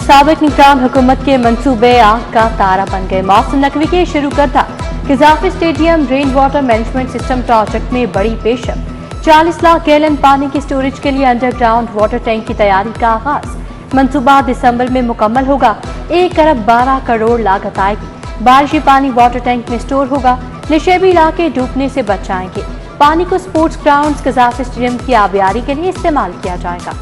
साबिक निगरान हुकूमत के मंसूबे आग का तारा बन गए। मौसम नकवी के शुरू करता Gaddafi stadium rain water management system project में बड़ी पेशरफ। 40 लाख गैलन पानी की स्टोरेज के लिए अंडरग्राउंड वाटर टैंक की तैयारी का आगाज। मंसूबा दिसंबर में मुकम्मल होगा। 1 अरब 12 करोड़ लागत आएगी। बारिशी पानी वाटर टैंक में स्टोर होगा। निशेबी इलाके डूबने से बच जाएंगे। पानी को स्पोर्ट्स ग्राउंड कजाफी स्टेडियम की आबियारी के लिए इस्तेमाल किया जाएगा।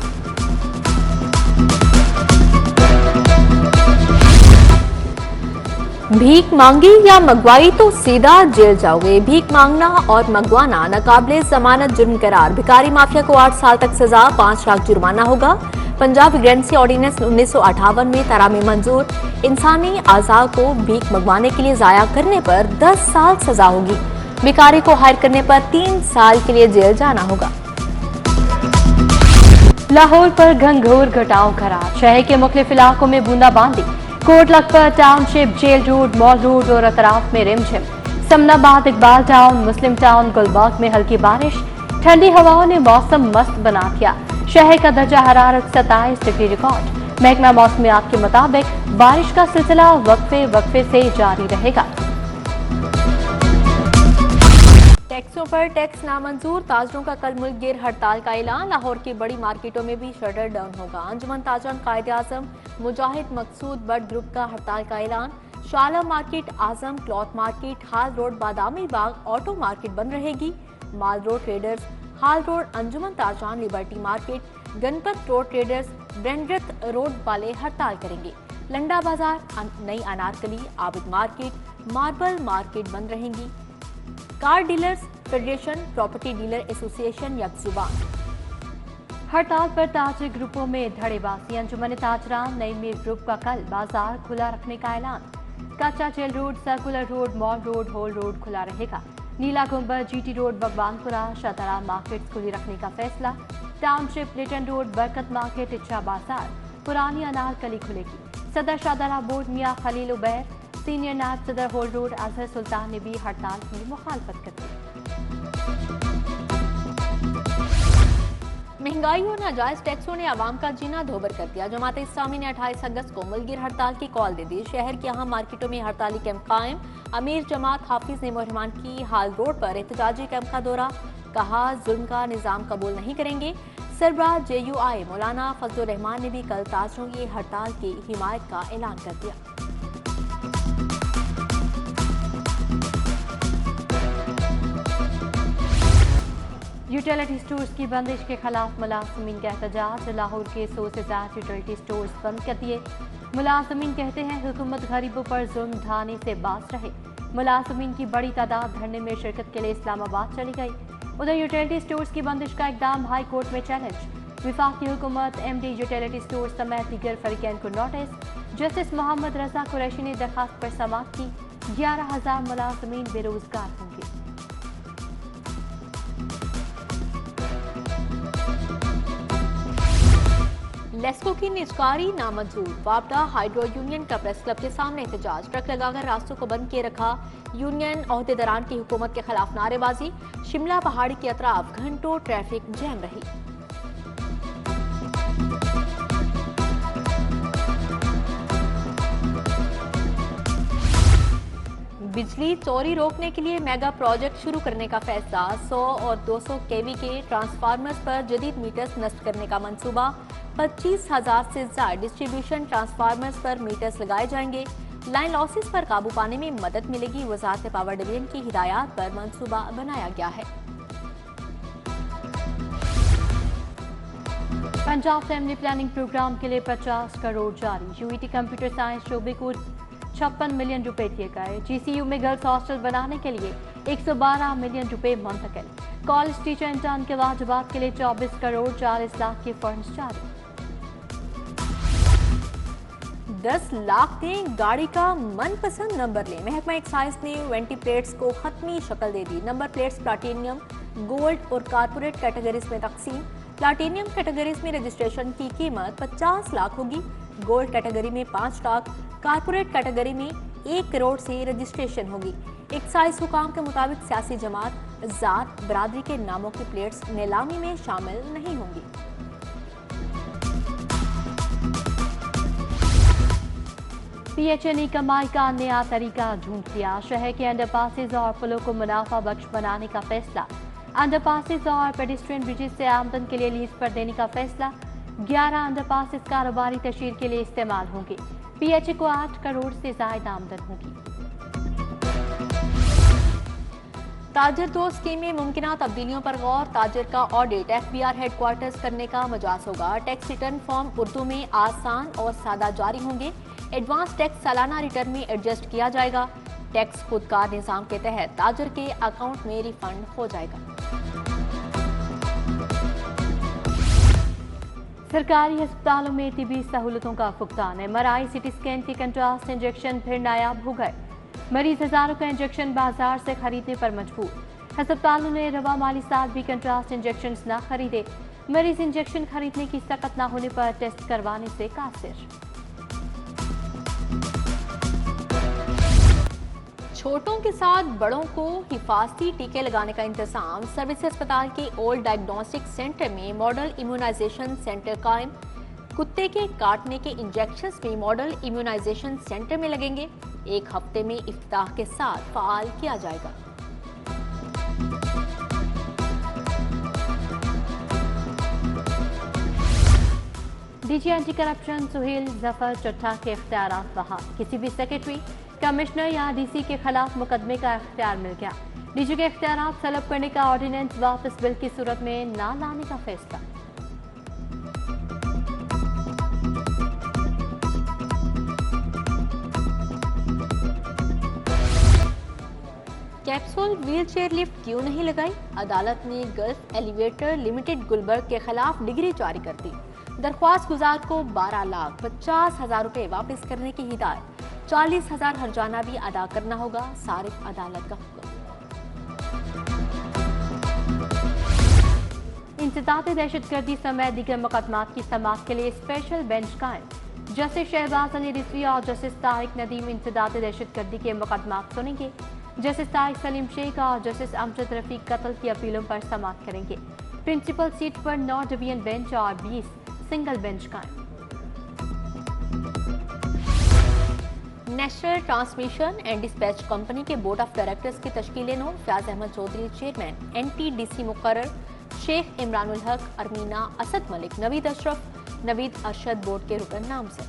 भीख मांगी या मंगवाई तो सीधा जेल जाओगे। भीख मांगना और मंगवाना नाकाबिले जमानत जुर्म करार। भिखारी माफिया को 8 साल तक सजा, 5 लाख जुर्माना होगा। पंजाब विजिलेंसी ऑर्डिनेंस 1958 में तरामी मंजूर। इंसानी आज़ा को भीख मंगवाने के लिए जाया करने पर 10 साल सजा होगी। भिखारी को हायर करने पर 3 साल के लिए जेल जाना होगा। लाहौर पर घनघोर घटाव खड़ा। शहर के मुख्तलिफ इलाकों में बूंदाबांदी। Kot Lakhpat township, jail road, mall road और अतराफ में रिमझिम। समनाबाद, इकबाल टाउन, मुस्लिम टाउन, गुलबर्ग में हल्की बारिश। ठंडी हवाओं ने मौसम मस्त बना दिया। शहर का दर्जा हरारत 27 डिग्री रिकॉर्ड। महकमा मौसमियात के मुताबिक बारिश का सिलसिला वक्फे वक्फे से जारी रहेगा। टैक्सों पर टैक्स नामंजूर। ताजरों का कल मुल्क गिर हड़ताल का ऐलान। लाहौर की बड़ी मार्केटों में भी शटर डाउन होगा। अंजुमन ताजरान कायदे आजम मुजाहिद मकसूद बट ग्रुप का हड़ताल का ऐलान। शाला market, Azam cloth market, Hall Road, Badami Bagh, auto market बंद रहेगी। Mall Road traders, Hall Road, अंजुमन ताजरान, Liberty Market, Ganpat road traders, Brandreth road वाले हड़ताल करेंगे। Landa Bazaar, Nai Anarkali, Abid market, marble market बंद रहेंगी। Car dealers federation, property dealer association यकजुबान। हड़ताल पर ताजर ग्रुपों में धड़ेबाजी। अंजुमन ताजरान नई मीर ग्रुप का कल बाजार खुला रखने का ऐलान। Kacha jail road, circular road, mall road, hall road खुला रहेगा। Nila Gumbad, GT road, Bhagwanpura, Shahdara market खुली रखने का फैसला। Township, Lytton road, Barkat market, Ichhra Bazaar, पुरानी अनारकली खुलेगी। सदर शाहतरा बोर्ड मियां खलील उबैर, सीनियर नायब सदर होल रोड अजहर सुल्तान ने भी हड़ताल की मुखालफत कर दी। महंगाई और नाजायज टैक्सों ने आवाम का जीना धोबर कर दिया। जमात इस्लामी ने 28 अगस्त को मुल्कगिर हड़ताल की कॉल दे दी। शहर की अहम मार्केटों में हड़ताली कैंप कायम। अमीर जमात हाफिज ने मुहर्रमान की हाल रोड पर एहतजाजी कैंप का दौरा। कहा, जुल्म का निजाम कबूल नहीं करेंगे। सरबराह JUI मौलाना फजलुर रहमान ने भी कल ताजरों की हड़ताल की हिमायत का ऐलान कर दिया। यूटिलिटी स्टोर्स की बंदिश के खिलाफ मुलाजमीन का एहतजाज। लाहौर के 100 से ज्यादा यूटिलिटी स्टोर्स बंद कर दिए। मुलाजमीन कहते हैं हुकूमत गरीबों पर जुल्म ढाने से बाज रहे। मुलाजमीन की बड़ी तादाद धरने में शिरकत के लिए इस्लामाबाद चली गई। उधर यूटिलिटी स्टोर्स की बंदिश का इकदाम हाई कोर्ट में चैलेंज। विफाकी हुकूमत MD यूटिलिटी स्टोर्स समेत दीगर फरीकैन को नोटिस। जस्टिस मोहम्मद रजा कुरैशी ने दरखास्त पर समाअत की। 11,000 मुलाजमीन बेरोजगार होंगे। लेस्को की निजकारी नामंजूर। वापडा हाइड्रो यूनियन का प्रेस क्लब के सामने एहतजाज। ट्रक लगाकर रास्तों को बंद किए रखा। यूनियन ओहदेदारान की हुकूमत के खिलाफ नारेबाजी। शिमला पहाड़ी के अतराफ घंटों ट्रैफिक जैम रही। बिजली चोरी रोकने के लिए मेगा प्रोजेक्ट शुरू करने का फैसला। 100 और 200 kV के ट्रांसफार्मर्स पर जदीद मीटर्स नस्ब करने का मंसूबा। 25,000 से ज्यादा डिस्ट्रीब्यूशन ट्रांसफार्मर्स पर मीटर्स लगाए जाएंगे। लाइन लॉसेस पर काबू पाने में मदद मिलेगी। वजारत पावर डिवीजन की हिदायत पर मंसूबा बनाया गया है। पंजाब फैमिली प्लानिंग प्रोग्राम के लिए 50 करोड़ जारी। UET कंप्यूटर साइंस शोबे को 56 मिलियन रुपए दिए गए। GCU में गर्ल्स हॉस्टल बनाने के लिए 112 मिलियन रुपए मुंतकिल। कॉलेज टीचर इंटर्न के वाजिबात के लिए 24 करोड़ 40 लाख के फंड्स जारी। 10 लाख दें, गाड़ी का मनपसंद नंबर लें। महकमा एक्साइज ने 20 प्लेट्स को खत्मी शक्ल दे दी। नंबर प्लेट्स प्लाटिनियम, गोल्ड और कारपोरेट कैटेगरीज में तकसीम। प्लाटिनियम कैटेगरीज में रजिस्ट्रेशन की कीमत 50 लाख होगी। गोल्ड कैटेगरी में 5 लाख, कारपोरेट कैटेगरी में 1 करोड़ से रजिस्ट्रेशन होगी। एक्साइज हुकाम के मुताबिक सियासी जमात, जात, बरादरी के नामों की प्लेट्स नीलामी में शामिल नहीं होंगी। पीएचए ने कमाई का नया तरीका ढूंढ लिया। शहर के अंडरपासेज और पुलों को मुनाफा बख्श बनाने का फैसला। अंडरपासेज और पेडिस्ट्रियन ब्रिजेस से आमदन के लिए लीज पर देने का फैसला। 11 अंडरपासेज कारोबारी तशहीर के लिए इस्तेमाल होंगे। पीएचए को 8 करोड़ से ज्यादा आमदन होगी। ताजर 2 स्कीम में मुमकिन तब्दीलियों पर गौर। ताजर का ऑडिट एफबीआर हेडक्वार्टर्स करने का मजाज होगा। टैक्स रिटर्न फॉर्म उर्दू में आसान और सादा जारी होंगे। एडवांस टैक्स सालाना रिटर्न में एडजस्ट किया जाएगा। टैक्स खुदकार निजाम के तहत ताजर के अकाउंट में रिफंड हो जाएगा। सरकारी अस्पतालों में तिबी सहूलतों का फुकतान। एमआरआई, सीटी स्कैन के कंट्रास्ट इंजेक्शन फिर नायाब हो गए। मरीज हजारों का इंजेक्शन बाजार से खरीदने पर मजबूर। अस्पतालों ने रवा माली साल भी कंट्रास्ट इंजेक्शन न खरीदे। मरीज इंजेक्शन खरीदने की सख्त न होने पर टेस्ट करवाने से कासिर। छोटों के साथ बड़ों को हिफाजती टीके लगाने का इंतजाम। सर्विस अस्पताल के ओल्ड डायग्नोस्टिक सेंटर में मॉडल इम्यूनाइजेशन सेंटर कायम। कुत्ते के काटने के इंजेक्शंस भी मॉडल इम्यूनाइजेशन सेंटर में लगेंगे। 1 हफ्ते में इफ्ताह के साथ फाल किया जाएगा। DG anti corruption Suhail Zafar Chatha के इख्तियारात बहाल। किसी भी सेक्रेटरी, कमिश्नर या डीसी के खिलाफ मुकदमे का इख्तियार मिल गया। डीजी के इख्तियारात तलब करने का ऑर्डिनेंस वापस बिल की सूरत में न लाने का फैसला। कैप्सूल व्हीलचेयर लिफ्ट क्यों नहीं लगाई? अदालत ने गल्फ एलिवेटर लिमिटेड गुलबर्ग के खिलाफ डिग्री जारी कर दी। दरख्वास्त गुजार को 12,50,000 रुपए वापस करने की हिदायत। 40,000 हर्जाना भी अदा करना होगा। सारिफ अदालत का हुक्म। इंसदाद दहशतगर्दी समेत दीगर मुकदमात की समाअत के लिए स्पेशल बेंच कायम। जस्टिस शहबाज अली रिजवी और जस्टिस तारिक नदीम इंसदाद दहशतगर्दी के मुकदमात सुनेंगे। जस्टिस तारिक सलीम शेख और जस्टिस अमजद रफीक कत्ल की अपीलों पर समाअत करेंगे। प्रिंसिपल सीट पर 9 डिवीजन बेंच और 20 सिंगल बेंच कायम। National Transmission and Dispatch Company के बोर्ड ऑफ डायरेक्टर्स की तश्कील नो। फयाज अहमद चौधरी चेयरमैन, NTDC मुकर्रर, शेख इमरानुल हक, अरमीना असद मलिक, नवीद अशरफ, नवीद अरशद बोर्ड के रुकन नामजद।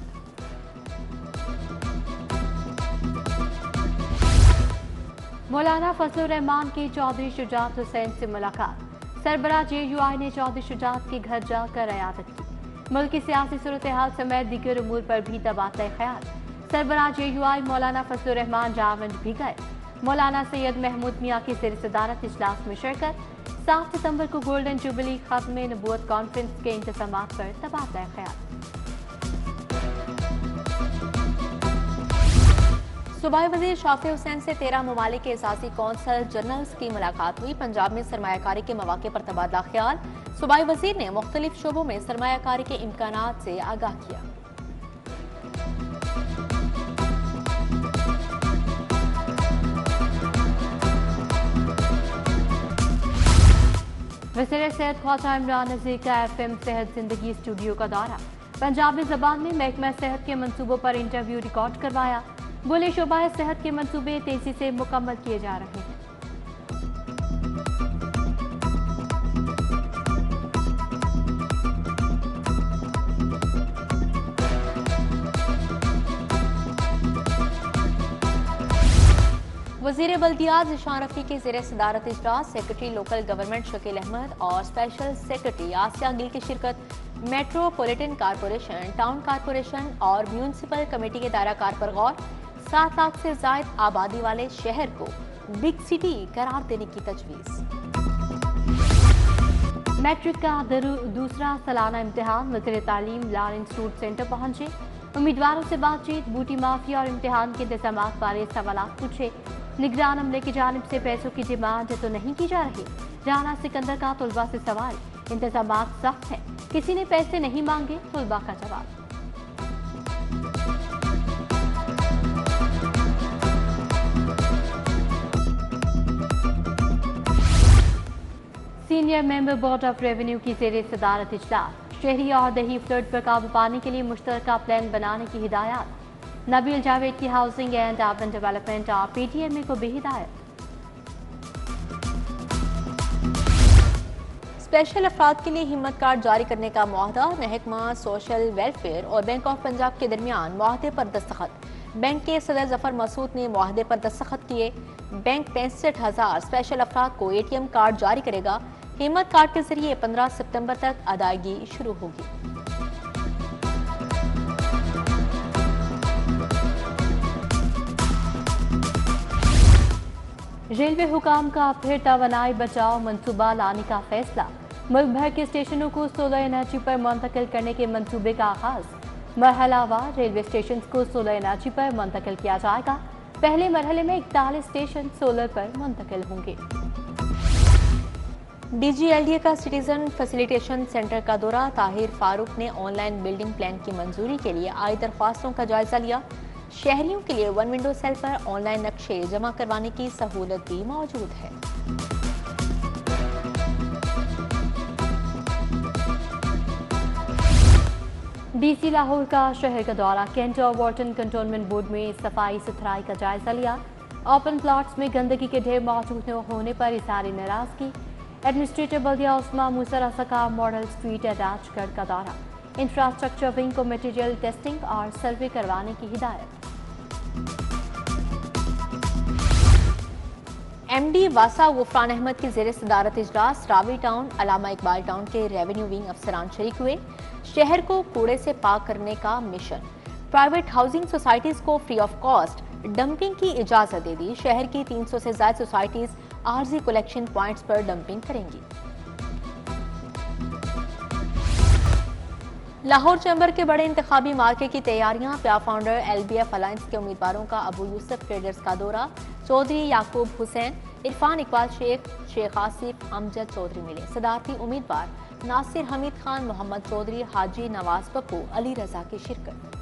मौलाना फजलुर रहमान की चौधरी शुजात हुसैन से मुलाकात। सरबराह JUI ने चौधरी शुजात के घर जाकर इयादत की। मुल्क की सियासी सूरत हाल समेत दीगर उमूर पर भी तबादला ख्याल। सरबराह JUI मौलाना फजलुर रहमान जावंड भी गए। मौलाना सैयद महमूद मियाँ की ज़ेर सदारत इजलास में शिरकत। 7 सितंबर को गोल्डन जुबली खत्म नबूवत कॉन्फ्रेंस के इंतजामात पर तबादला ख्याल। सूबाई वजीर शाफी हुसैन से 13 ममालिक के एसासी कौंसल जनरल्स की मुलाकात हुई। पंजाब में सरमायाकारी के मौके पर तबादला ख्याल। सूबाई वजीर ने मुख्तलिफ शोबों में सरमायाकारी के इम्कानात से आगाह किया। वज़ीर सेहत ख्वाजा इमरान नज़ीर का FM सेहत जिंदगी स्टूडियो का दौरा। पंजाबी जबान में महकमा सेहत के मंसूबों पर इंटरव्यू रिकॉर्ड करवाया। बोले शोबा सेहत के मंसूबे तेजी से मुकम्मल किए जा रहे हैं। वज़ीर बल्दियात ज़िशान रफ़ी के ज़ेर सदारत इजलास। Secretary local government Shakeel Ahmed और स्पेशल सेक्रेटरी आसिया गिल की शिरकत। मेट्रोपॉलिटन कारपोरेशन, टाउन कारपोरेशन और म्यूनसिपल कमेटी के दायराकार पर गौर। 7 लाख से जायद आबादी वाले शहर को बिग सिटी करार देने की तजवीज़। मैट्रिक का दूसरा सालाना इम्तिहान। वज़ीर तालीम लॉरेंस रूट सेंटर पहुंचे। उम्मीदवारों से बातचीत। बूटी माफिया और इम्तिहान के इंतजामात बारे सवालात पूछे। निगरान अमले की जानिब से पैसों की डिमांड तो नहीं की जा रही। राना सिकंदर का तलबा से सवाल। इंतजामात सख्त हैं, किसी ने पैसे नहीं मांगे, तलबा का जवाब। Senior member board of revenue की ज़ेर सदारत इजलास। शहरी और दही फ्लड पर काबू पाने के लिए मुश्तरका प्लान बनाने की हिदायत। नबील जावेद की हाउसिंग एंड अर्बन डेवलपमेंट और PTMA को भी हिदायत। स्पेशल अफराद के लिए हिम्मत कार्ड जारी करने का मुआहदा, महकमा सोशल वेलफेयर और बैंक ऑफ पंजाब के दरमियान मुआहदे पर दस्तखत। बैंक के सदर जफर मसूद ने मुआहदे पर दस्तखत किए। बैंक 65,000 स्पेशल अफराद को ATM कार्ड जारी करेगा। हिम्मत कार्ड के जरिए 15 सितंबर तक अदायगी शुरू होगी। रेलवे हुकाम का फिर तवानाई बचाओ मंसूबा लाने का फैसला। मुल्क भर के स्टेशनों को सोलर एनर्जी पर मुंतकिल करने के मंसूबे का आगाज। मरहलावार रेलवे स्टेशन को सोलर एनर्जी पर मुंतकिल किया जाएगा। पहले मरहले में 41 स्टेशन सोलर पर मुंतकिल होंगे। DGLDA का सिटीजन फैसिलिटेशन सेंटर का दौरा। ताहिर फारूक ने ऑनलाइन बिल्डिंग प्लान की मंजूरी के लिए आई दरख्वास्तों का जायजा लिया। शहरियों के लिए वन विंडो सेल पर ऑनलाइन नक्शे जमा करवाने की सहूलत भी मौजूद है। DC लाहौर का शहर का दौरा। कैंट और वाटन कंटोनमेंट बोर्ड में सफाई सुथराई का जायजा लिया। ओपन प्लॉट्स में गंदगी के ढेर मौजूद न होने पर इज़हार नाराजगी। एडमिनिस्ट्रेटर बल्दिया उस्मा मूसा रसा का मॉडल स्ट्रीट अटैचगढ़ का दौरा। इंफ्रास्ट्रक्चर विंग को मटीरियल टेस्टिंग और सर्वे करवाने की हिदायत। MD वासा गुफरान अहमद की ज़ेर सदारत इजलास। रावी टाउन, अलामा इकबाल टाउन के रेवेन्यू विंग अफसरान शरीक हुए। शहर को कूड़े से पाक करने का मिशन। प्राइवेट हाउसिंग सोसाइटीज को फ्री ऑफ कॉस्ट डंपिंग की इजाजत दे दी। शहर की 300 से ज्यादा सोसाइटीज आरजी कलेक्शन पॉइंट्स पर डंपिंग करेंगी। लाहौर चैम्बर के बड़े इंतखाबी मार्के की तैयारियां। प्या फाउंडर LBF अलायंस के उम्मीदवारों का अबू यूसुफ ट्रेडर्स का दौरा। चौधरी याकूब हुसैन, इरफान इकबाल शेख, शेख आसिफ, अमजद चौधरी मिले। सदारती उम्मीदवार नासिर हमीद खान, मोहम्मद चौधरी, हाजी नवाज पप्पू, अली रजा की शिरकत।